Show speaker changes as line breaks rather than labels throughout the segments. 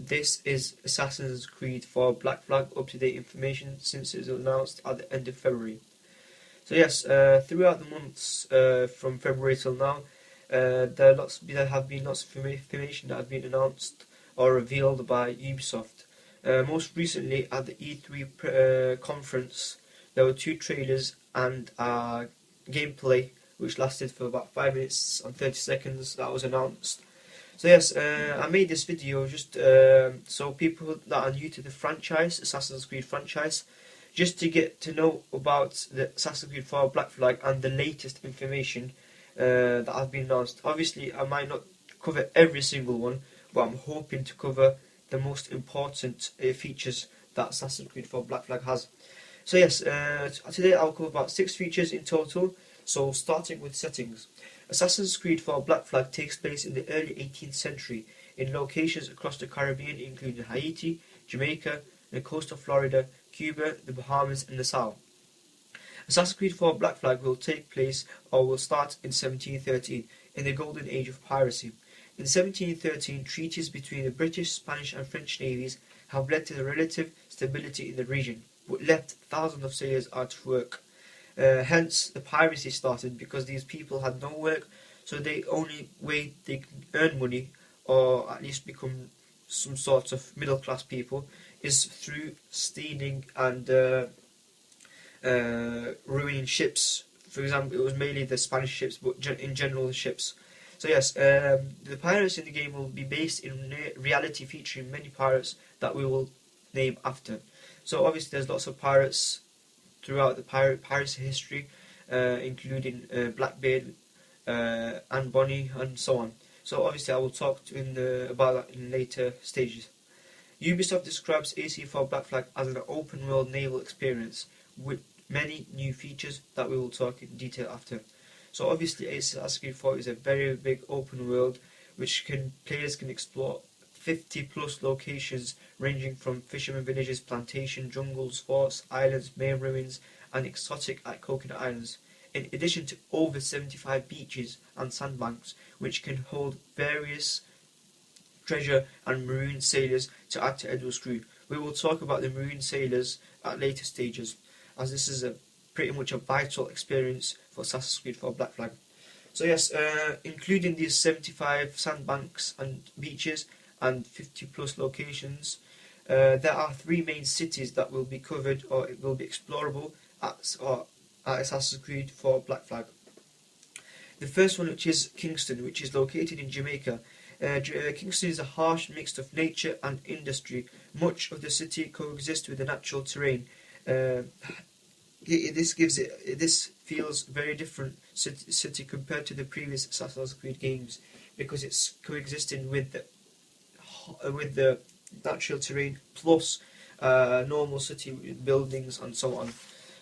this is Assassin's Creed 4 Black Flag up-to-date information since it was announced at the end of February. So yes, throughout the months from February till now, there have been lots of information that have been announced or revealed by Ubisoft. Most recently at the E3 conference, there were 2 trailers and gameplay which lasted for about 5 minutes and 30 seconds that was announced. So yes, I made this video just so people that are new to the franchise, Assassin's Creed franchise, just to get to know about the Assassin's Creed 4 Black Flag and the latest information that have been announced. Obviously, I might not cover every single one, but I'm hoping to cover the most important features that Assassin's Creed 4 Black Flag has. So yes, today I'll cover about 6 features in total. So starting with settings. Assassin's Creed 4 Black Flag takes place in the early 18th century in locations across the Caribbean including Haiti, Jamaica, the coast of Florida, Cuba, the Bahamas and Nassau. Assassin's Creed 4 Black Flag will take place or will start in 1713 in the golden age of piracy. In 1713, treaties between the British, Spanish and French navies have led to the relative stability in the region, but left thousands of sailors out of work. Hence, the piracy started because these people had no work, so the only way they can earn money, or at least become some sort of middle class people, is through stealing and ruining ships. For example, it was mainly the Spanish ships, but in general the ships. So yes, the pirates in the game will be based in reality, featuring many pirates that we will name after. So obviously there's lots of pirates throughout the piracy history, including Blackbeard, Anne Bonny, and so on. So obviously I will talk about that in later stages. Ubisoft describes AC4 Black Flag as an open-world naval experience with many new features that we will talk in detail after. So obviously Assassin's Creed 4 is a very big open world which players can explore 50 plus locations ranging from fishermen villages, plantation, jungles, forts, islands, main ruins and exotic like Coconut Islands, in addition to over 75 beaches and sandbanks which can hold various treasure and marine sailors to add to Edward's crew. We will talk about the marine sailors at later stages, as this is pretty much a vital experience for Assassin's Creed 4 Black Flag. So yes, including these 75 sandbanks and beaches and 50 plus locations, there are 3 main cities that will be covered or it will be explorable at Assassin's Creed 4 Black Flag. The first one, which is Kingston, which is located in Jamaica. Kingston is a harsh mix of nature and industry. Much of the city coexists with the natural terrain. This feels very different city compared to the previous Assassin's Creed games, because it's coexisting with the natural terrain plus normal city buildings and so on.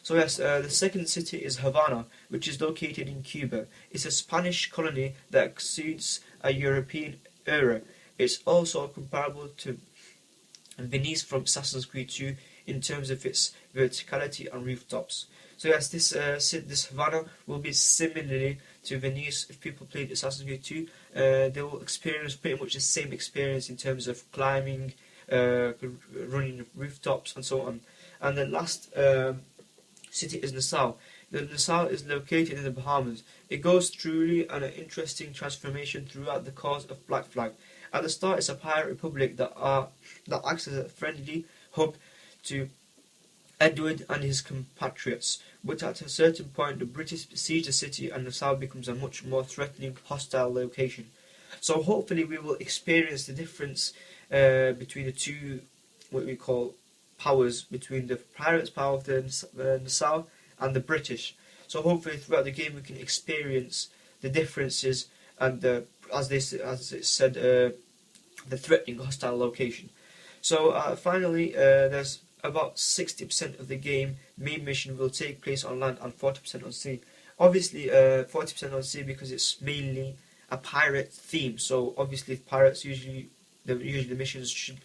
So yes, the second city is Havana, which is located in Cuba. It's a Spanish colony that exceeds a European era. It's also comparable to Venice from Assassin's Creed 2 in terms of its verticality and rooftops. So yes, this Havana will be similarly to Venice. If people played Assassin's Creed 2, they will experience pretty much the same experience in terms of climbing, running rooftops and so on. And the last city is Nassau. Nassau is located in the Bahamas. It goes through an interesting transformation throughout the course of Black Flag. At the start, it's a pirate republic that acts as a friendly hub to Edward and his compatriots, but at a certain point the British besiege the city and Nassau becomes a much more threatening, hostile location. So hopefully we will experience the difference between the two, what we call powers, between the pirates' power of the Nassau and the British. So hopefully throughout the game we can experience the differences and as it said, the threatening, hostile location. So finally, there's about 60% of the game main mission will take place on land and 40% on sea. Obviously 40% on sea because it's mainly a pirate theme, so obviously pirates usually the missions should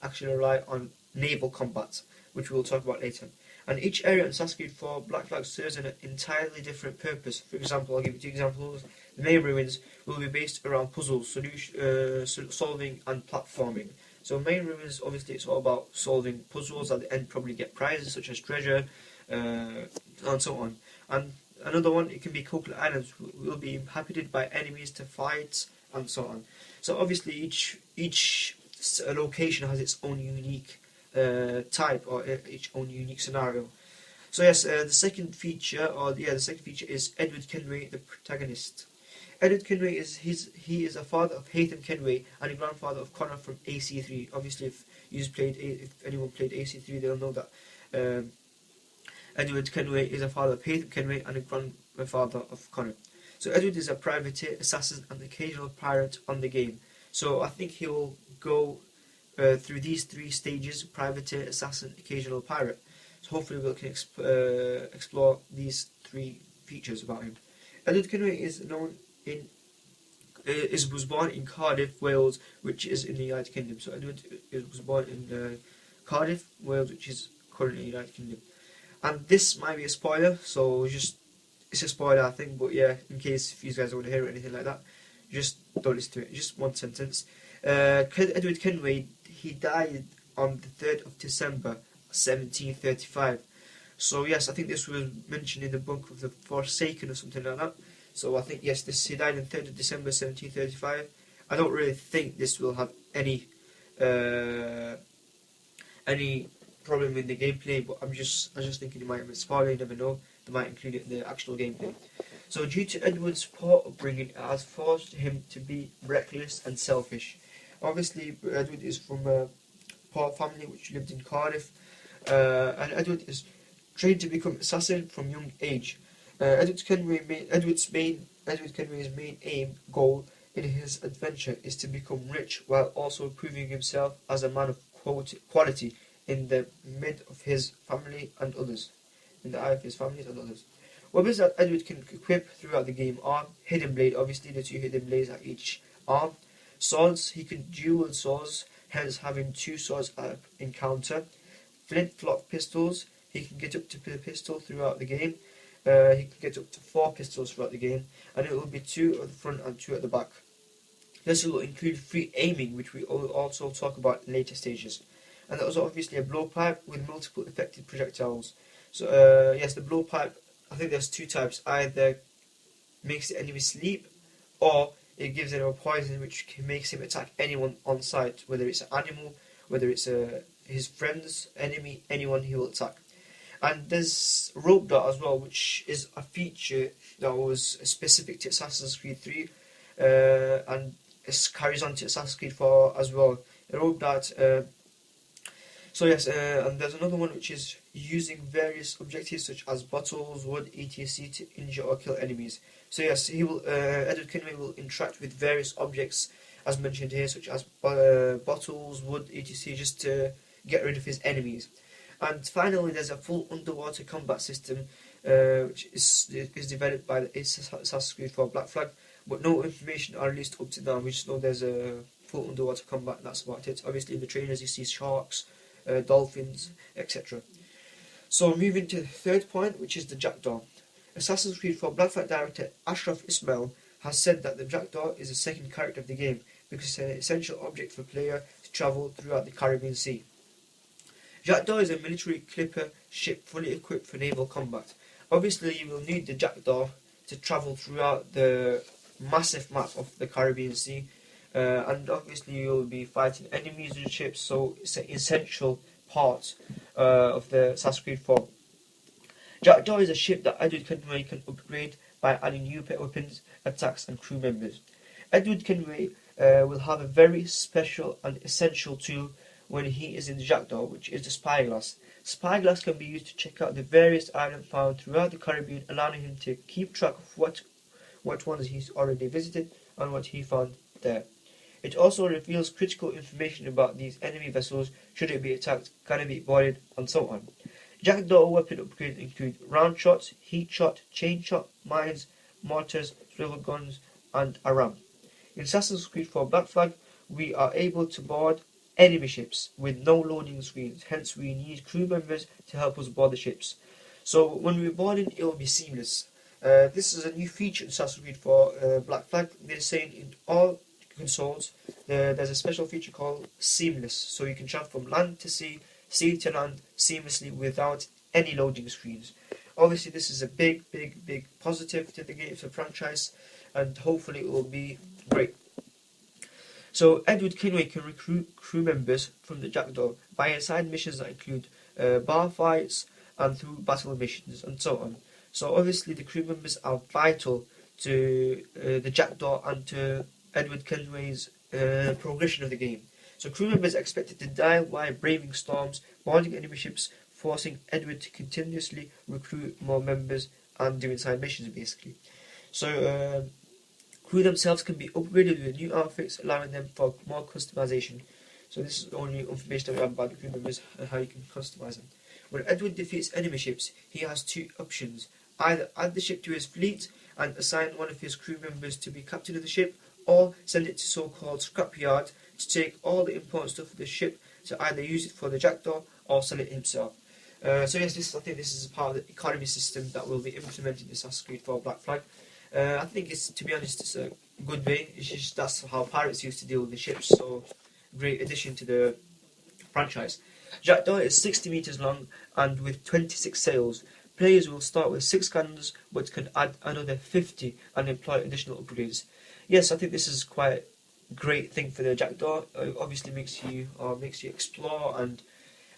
actually rely on naval combat, which we'll talk about later. And each area in Assassin's Creed 4 Black Flag serves an entirely different purpose. For example, I'll give you 2 examples. The main ruins will be based around puzzles, solving and platforming. So main ruins, obviously, it's all about solving puzzles at the end, probably get prizes such as treasure, and so on. And another one, it can be coconut islands, will be inhabited by enemies to fight, and so on. So obviously, each location has its own unique type, or its own unique scenario. So yes, the second feature, is Edward Kenway, the protagonist. Edward Kenway he is a father of Haytham Kenway and a grandfather of Connor from AC3. Obviously, if anyone played AC3, they'll know that Edward Kenway is a father of Haytham Kenway and a grandfather of Connor. So Edward is a privateer, assassin, and occasional pirate on the game. So I think he will go through these three stages: privateer, assassin, occasional pirate. So hopefully we can explore these three features about him. Edward Kenway was born in Cardiff, Wales, which is in the United Kingdom. So Edward was born in Cardiff, Wales, which is currently in the United Kingdom. And this might be a spoiler, so it's a spoiler, I think. But yeah, in case if you guys don't want to hear or anything like that, just don't listen to it. Just one sentence. Edward Kenway, he died on the 3rd of December, 1735. So yes, I think this was mentioned in the book of the Forsaken or something like that. So I think yes, he died on 3rd of December 1735. I don't really think this will have any problem in the gameplay, but I'm just thinking it might have been spoiler. You never know. They might include it in the actual gameplay. So due to Edward's poor upbringing, it has forced him to be reckless and selfish. Obviously, Edward is from a poor family which lived in Cardiff, and Edward is trained to become assassin from young age. Edward Kenway's main goal in his adventure is to become rich while also proving himself as a man of quality in the mid of his family and others. In the eye of his family and others. Weapons that Edward can equip throughout the game are Hidden Blade, obviously the 2 hidden blades at each arm. Swords, he can dual swords, hence having 2 swords at encounter. Flint-lock pistols, he can get up to the pistol throughout the game. He can get up to 4 pistols throughout the game, and it will be 2 at the front and 2 at the back. This will include free aiming, which we will also talk about in later stages. And that was obviously a blowpipe with multiple effective projectiles. So yes, the blowpipe, I think there's 2 types. Either makes the enemy sleep, or it gives him a poison which makes him attack anyone on sight, whether it's an animal, whether it's his friends, enemy, anyone he will attack. And there's rope dart as well, which is a feature that was specific to Assassin's Creed 3, and it carries on to Assassin's Creed 4 as well. The rope dart. So yes, and there's another one which is using various objectives such as bottles, wood, etc. to injure or kill enemies. So yes, Edward Kenway will interact with various objects as mentioned here, such as bottles, wood, etc. just to get rid of his enemies. And finally, there's a full underwater combat system, which is developed by the Assassin's Creed 4 Black Flag, but no information are released up to now. We just know there's a full underwater combat, and that's about it. Obviously, in the trailers, you see sharks, dolphins, etc. So, moving to the third point, which is the Jackdaw. Assassin's Creed 4 Black Flag director Ashraf Ismail has said that the Jackdaw is the second character of the game because it's an essential object for the player to travel throughout the Caribbean Sea. Jackdaw is a military clipper ship fully equipped for naval combat. Obviously, you will need the Jackdaw to travel throughout the massive map of the Caribbean Sea, and obviously you will be fighting enemies and ships, so it's an essential part of the Assassin's Creed 4. Jackdaw is a ship that Edward Kenway can upgrade by adding new pet weapons, attacks and crew members. Edward Kenway will have a very special and essential tool when he is in the Jackdaw, which is the Spyglass. Spyglass can be used to check out the various islands found throughout the Caribbean, allowing him to keep track of what ones he's already visited and what he found there. It also reveals critical information about these enemy vessels, should it be attacked, can it be boarded, and so on. Jackdaw weapon upgrades include round shots, heat shot, chain shot, mines, mortars, swivel guns, and a ram. In Assassin's Creed 4 Black Flag, we are able to board enemy ships with no loading screens, hence we need crew members to help us board the ships. So when we're boarding, it will be seamless. This is a new feature in Assassin's Creed 4 Black Flag. They're saying in all consoles, there's a special feature called Seamless, so you can travel from land to sea, sea to land seamlessly without any loading screens. Obviously, this is a big positive to the game's franchise, and hopefully it will be great. So Edward Kenway can recruit crew members from the Jackdaw via side missions that include bar fights and through battle missions and so on. So obviously the crew members are vital to the Jackdaw and to Edward Kenway's progression of the game. So crew members are expected to die while braving storms, boarding enemy ships, forcing Edward to continuously recruit more members and doing side missions basically. So crew themselves can be upgraded with new outfits, allowing them for more customization. So this is the only information I have about the crew members and how you can customize them. When Edward defeats enemy ships, he has two options. Either add the ship to his fleet and assign one of his crew members to be captain of the ship, or send it to so-called scrapyard to take all the important stuff of the ship to either use it for the Jackdaw or sell it himself. So yes, I think this is part of the economy system that will be implemented in Assassin's Creed 4 Black Flag. I think to be honest, it's a good way. It's just that's how pirates used to deal with the ships. So great addition to the franchise. Jackdaw is 60 meters long and with 26 sails. Players will start with 6 cannons, but can add another 50 and employ additional upgrades. Yes, I think this is quite a great thing for the Jackdaw. It obviously makes you explore and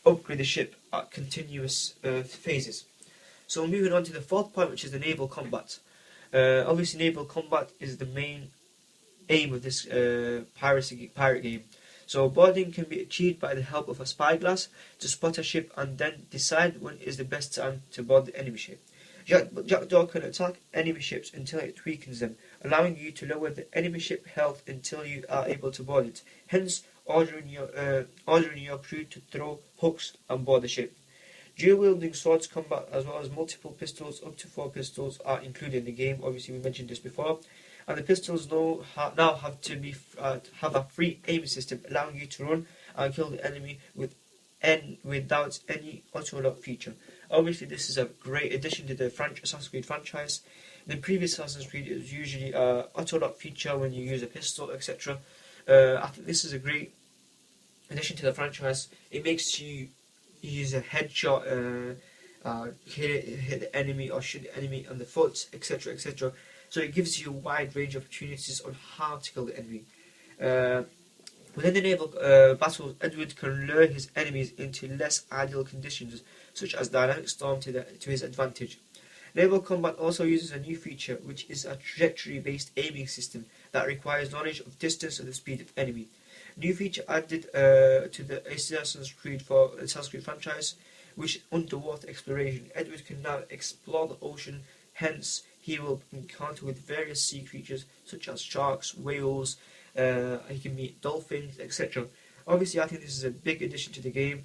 upgrade the ship at continuous phases. So moving on to the fourth point, which is the naval combat. Obviously, naval combat is the main aim of this pirate game. So boarding can be achieved by the help of a spyglass to spot a ship and then decide when is the best time to board the enemy ship. Jackdaw can attack enemy ships until it weakens them, allowing you to lower the enemy ship health until you are able to board it, hence ordering your crew to throw hooks and board the ship. Dual-wielding swords combat as well as multiple pistols, up to 4 pistols, are included in the game. Obviously, we mentioned this before. And the pistols now have to have a free aim system, allowing you to run and kill the enemy without any auto-lock feature. Obviously, this is a great addition to the Assassin's Creed franchise. In the previous Assassin's Creed, it was usually an auto-lock feature when you use a pistol, etc. I think this is a great addition to the franchise. It makes you use a headshot, hit the enemy or shoot the enemy on the foot, etc., etc. So it gives you a wide range of opportunities on how to kill the enemy. Within the naval battles, Edward can lure his enemies into less ideal conditions, such as dynamic storm, to his advantage. Naval combat also uses a new feature, which is a trajectory-based aiming system that requires knowledge of distance and the speed of enemy. New feature added to the Assassin's Creed franchise, which is underwater exploration. Edward can now explore the ocean, hence he will encounter with various sea creatures such as sharks, whales, he can meet dolphins, etc. Obviously, I think this is a big addition to the game.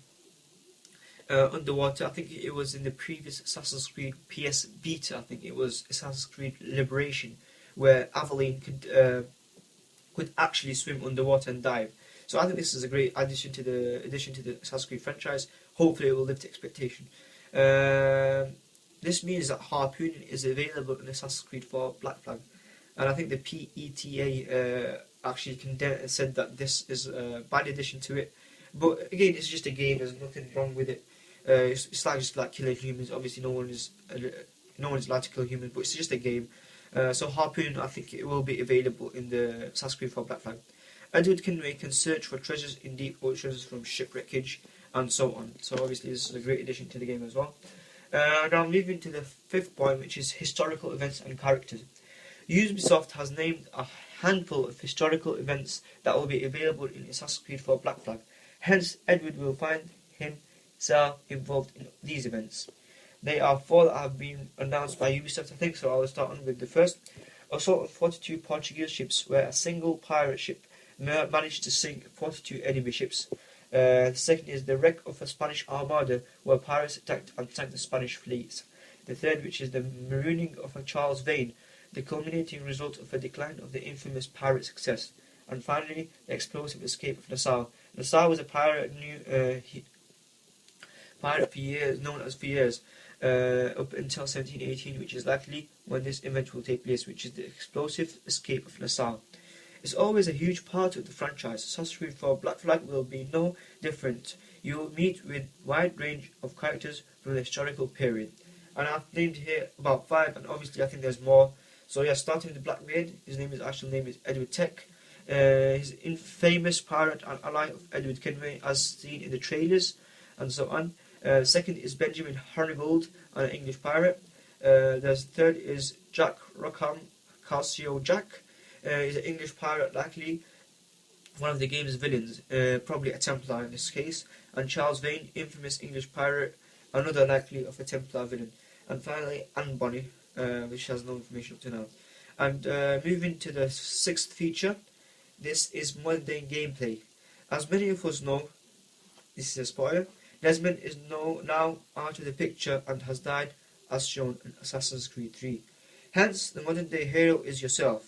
Underwater, I think it was in the previous Assassin's Creed PS Vita, I think it was Assassin's Creed Liberation, where Aveline could actually swim underwater and dive. So I think this is a great addition to the Assassin's Creed franchise. Hopefully it will live to expectation. This means that harpooning is available in Assassin's Creed 4 Black Flag. And I think the PETA actually said that this is a bad addition to it. But again, it's just a game, there's nothing wrong with it. It's just like killing humans. Obviously no one is allowed to kill humans, but it's just a game. So harpoon, I think it will be available in the Assassin's Creed 4 Black Flag. Edward Kenway can search for treasures in deep oceans from shipwreckage and so on. So obviously this is a great addition to the game as well. Now moving to the fifth point, which is historical events and characters. Ubisoft has named a handful of historical events that will be available in Assassin's Creed 4 Black Flag. Hence, Edward will find himself involved in these events. There are 4 that have been announced by Ubisoft, I think, so I will start on with the first. Assault on 42 Portuguese ships, where a single pirate ship managed to sink 42 enemy ships. The second is the wreck of a Spanish armada, where pirates attacked and sank the Spanish fleet. The third, which is the marooning of a Charles Vane, the culminating result of a decline of the infamous pirate success. And finally, the explosive escape of Nassau. Nassau was a pirate for years, known as for years, up until 1718, which is likely when this event will take place, which is the explosive escape of Nassau. is always a huge part of the franchise. Assassin's Creed 4 Black Flag will be no different. You will meet with a wide range of characters from the historical period. And I've named here about 5, and obviously I think there's more. So yeah, starting with the Black Maid, his actual name is Edward Tech. He's an infamous pirate and ally of Edward Kenway, as seen in the trailers and so on. Second is Benjamin Hornigold, an English pirate. The third is Jack Rockham Calcio Jack. He's an English pirate, likely one of the game's villains, probably a Templar in this case. And Charles Vane, infamous English pirate, another likely of a Templar villain. And finally, Anne Bonny, which has no information up to now. And moving to the 6th feature, this is modern day gameplay. As many of us know, this is a spoiler, Desmond is now out of the picture and has died, as shown in Assassin's Creed 3. Hence, the modern day hero is yourself.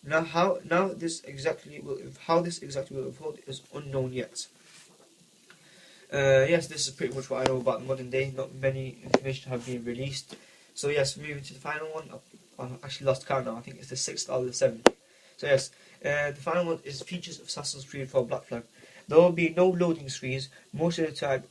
How this exactly will unfold is unknown yet. Yes, this is pretty much what I know about the modern day. Not many information have been released. So yes, moving to the final one. I've actually lost count now. I think it's the 6th or the 7th. So yes, the final one is features of Assassin's Creed 4 Black Flag. There will be no loading screens most of the time.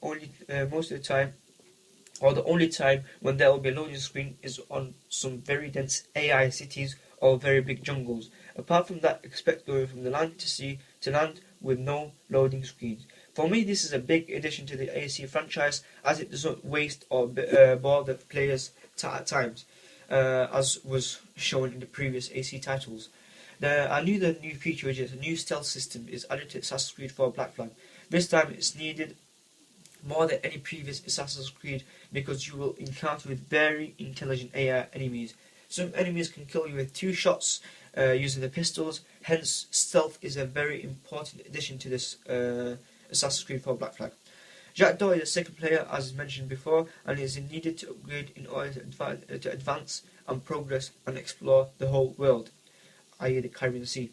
The only time when there will be a loading screen is on some very dense AI cities or very big jungles. Apart from that, expect going from the land to sea to land with no loading screens. For me, this is a big addition to the AC franchise, as it doesn't waste or bore the players at times, as was shown in the previous AC titles. The new feature, which is a new stealth system, is added to Assassin's Creed 4 Black Flag. This time it's needed more than any previous Assassin's Creed because you will encounter with very intelligent AI enemies. Some enemies can kill you with 2 shots using the pistols, hence stealth is a very important addition to this Assassin's Creed 4 Black Flag. Jackdaw is a second player, as mentioned before, and is needed to upgrade in order to advance and progress and explore the whole world, i.e. the Caribbean Sea.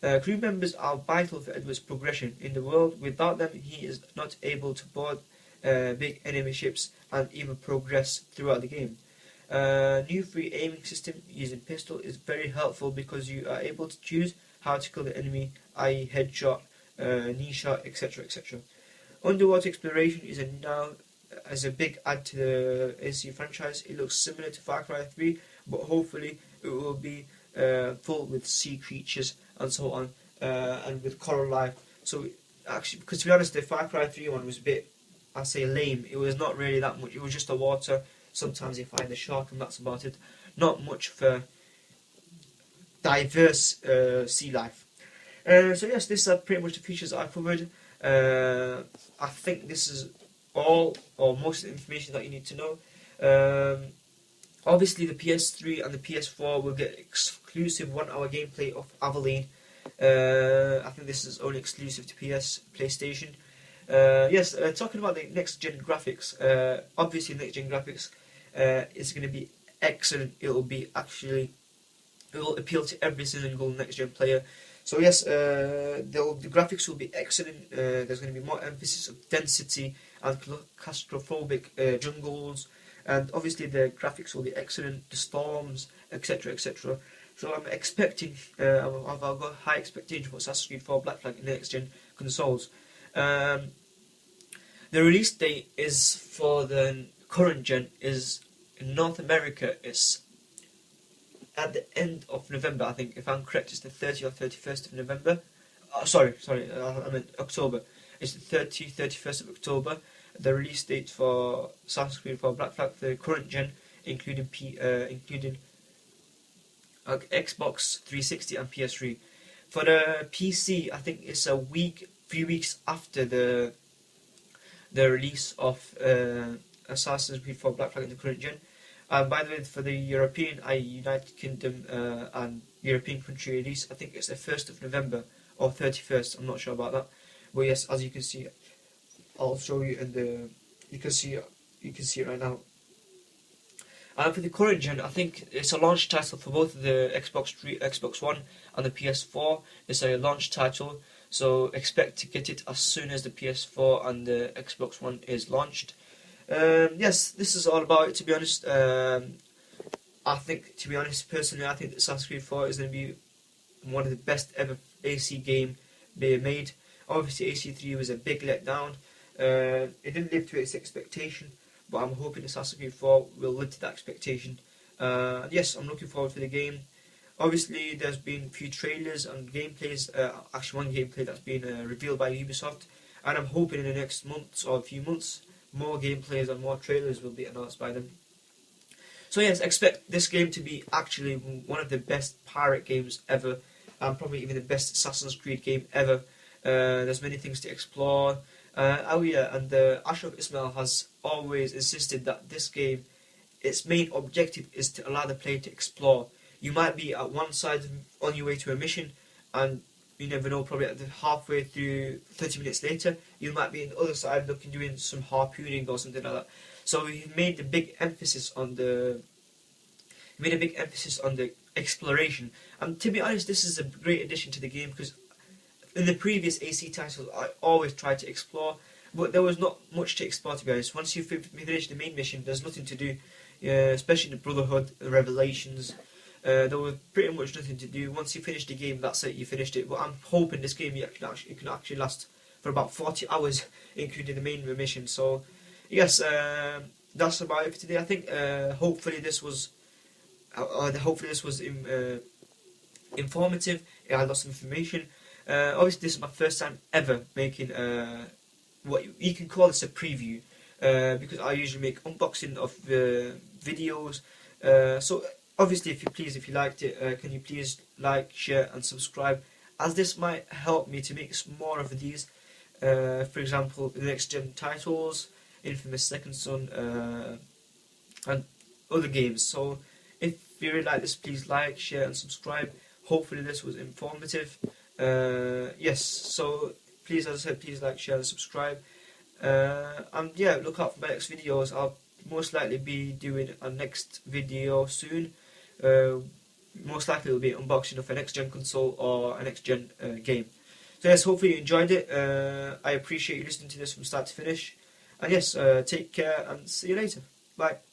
Crew members are vital for Edward's progression in the world. Without them, he is not able to board big enemy ships and even progress throughout the game. New free aiming system using pistol is very helpful because you are able to choose how to kill the enemy, i.e. headshot, knee shot, etc. etc. Underwater exploration is a big add to the AC franchise. It looks similar to Far Cry 3, but hopefully it will be full with sea creatures and so on, and with coral life. So actually, because to be honest, the Far Cry 3 one was a bit, I say, lame. It was not really that much. It was just the water. Sometimes you find the shark, and that's about it. Not much for diverse sea life. So yes, these are pretty much the features I covered. I think this is all or most of the information that you need to know. Obviously, the PS3 and the PS4 will get exclusive 1-hour gameplay of Aveline. I think this is only exclusive to PlayStation. Yes, talking about the next-gen graphics. Obviously, next-gen graphics is going to be excellent. It will appeal to every single next-gen player. So yes, the graphics will be excellent. There's going to be more emphasis on density and claustrophobic jungles. And obviously the graphics will be excellent, the storms, etc, etc. So I'm expecting, I've got high expectations for Assassin's Creed 4 Black Flag in the next-gen consoles. The release date is for the current gen is in North America is at the end of November, I think. If I'm correct, it's the 30th or 31st of November. I meant October. It's the 30th, 31st of October. The release date for Assassin's Creed 4 Black Flag, the current gen, including Xbox 360 and PS3. For the PC, I think it's a few weeks after the release of Assassin's Creed 4 Black Flag in the current gen. By the way, for the European, United Kingdom and European country release, I think it's the 1st of November or 31st. I'm not sure about that. But yes, as you can see, I'll show you in the. You can see it right now. And for the current gen, I think it's a launch title for both the Xbox One and the PS4. It's a launch title, so expect to get it as soon as the PS4 and the Xbox One is launched. Yes, this is all about it, to be honest. I think, to be honest, personally, I think that Assassin's Creed 4 is going to be one of the best ever AC game they made. Obviously, AC3 was a big letdown. It didn't live to its expectation, but I'm hoping Assassin's Creed 4 will live to that expectation. Yes, I'm looking forward to the game. Obviously, there's been a few trailers and gameplays, actually one gameplay that's been revealed by Ubisoft, and I'm hoping in the next months or a few months, more gameplays and more trailers will be announced by them. So yes, expect this game to be actually one of the best pirate games ever, and probably even the best Assassin's Creed game ever. There's many things to explore. Oh yeah, and Ashraf Ismail has always insisted that this game, its main objective is to allow the player to explore. You might be at one side on your way to a mission, and you never know, probably at the halfway through, 30 minutes later, you might be on the other side looking, doing some harpooning or something like that. So he made a big emphasis on the exploration. And to be honest, this is a great addition to the game, because in the previous AC titles, I always tried to explore, but there was not much to explore, to be honest. Once you finish the main mission, there's nothing to do, especially the Brotherhood, the Revelations. There was pretty much nothing to do. Once you finish the game, that's it, you finished it. But I'm hoping this game it can actually last for about 40 hours, including the main mission. So, yes, that's about it for today. I think hopefully this was informative. It had lots of information. Obviously, this is my first time ever making what you can call this a preview, because I usually make unboxing of videos. So obviously, if you liked it, can you please like, share, and subscribe, as this might help me to make some more of these. For example, the next gen titles, Infamous Second Son, and other games. So if you really like this, please like, share, and subscribe. Hopefully this was informative. Yes, so please, as I said, please like, share, and subscribe. And yeah, look out for my next videos. I'll most likely be doing a next video soon. Most likely it will be an unboxing of a next gen console or a next gen game. So yes, hopefully you enjoyed it. I appreciate you listening to this from start to finish. And yes, take care and see you later. Bye.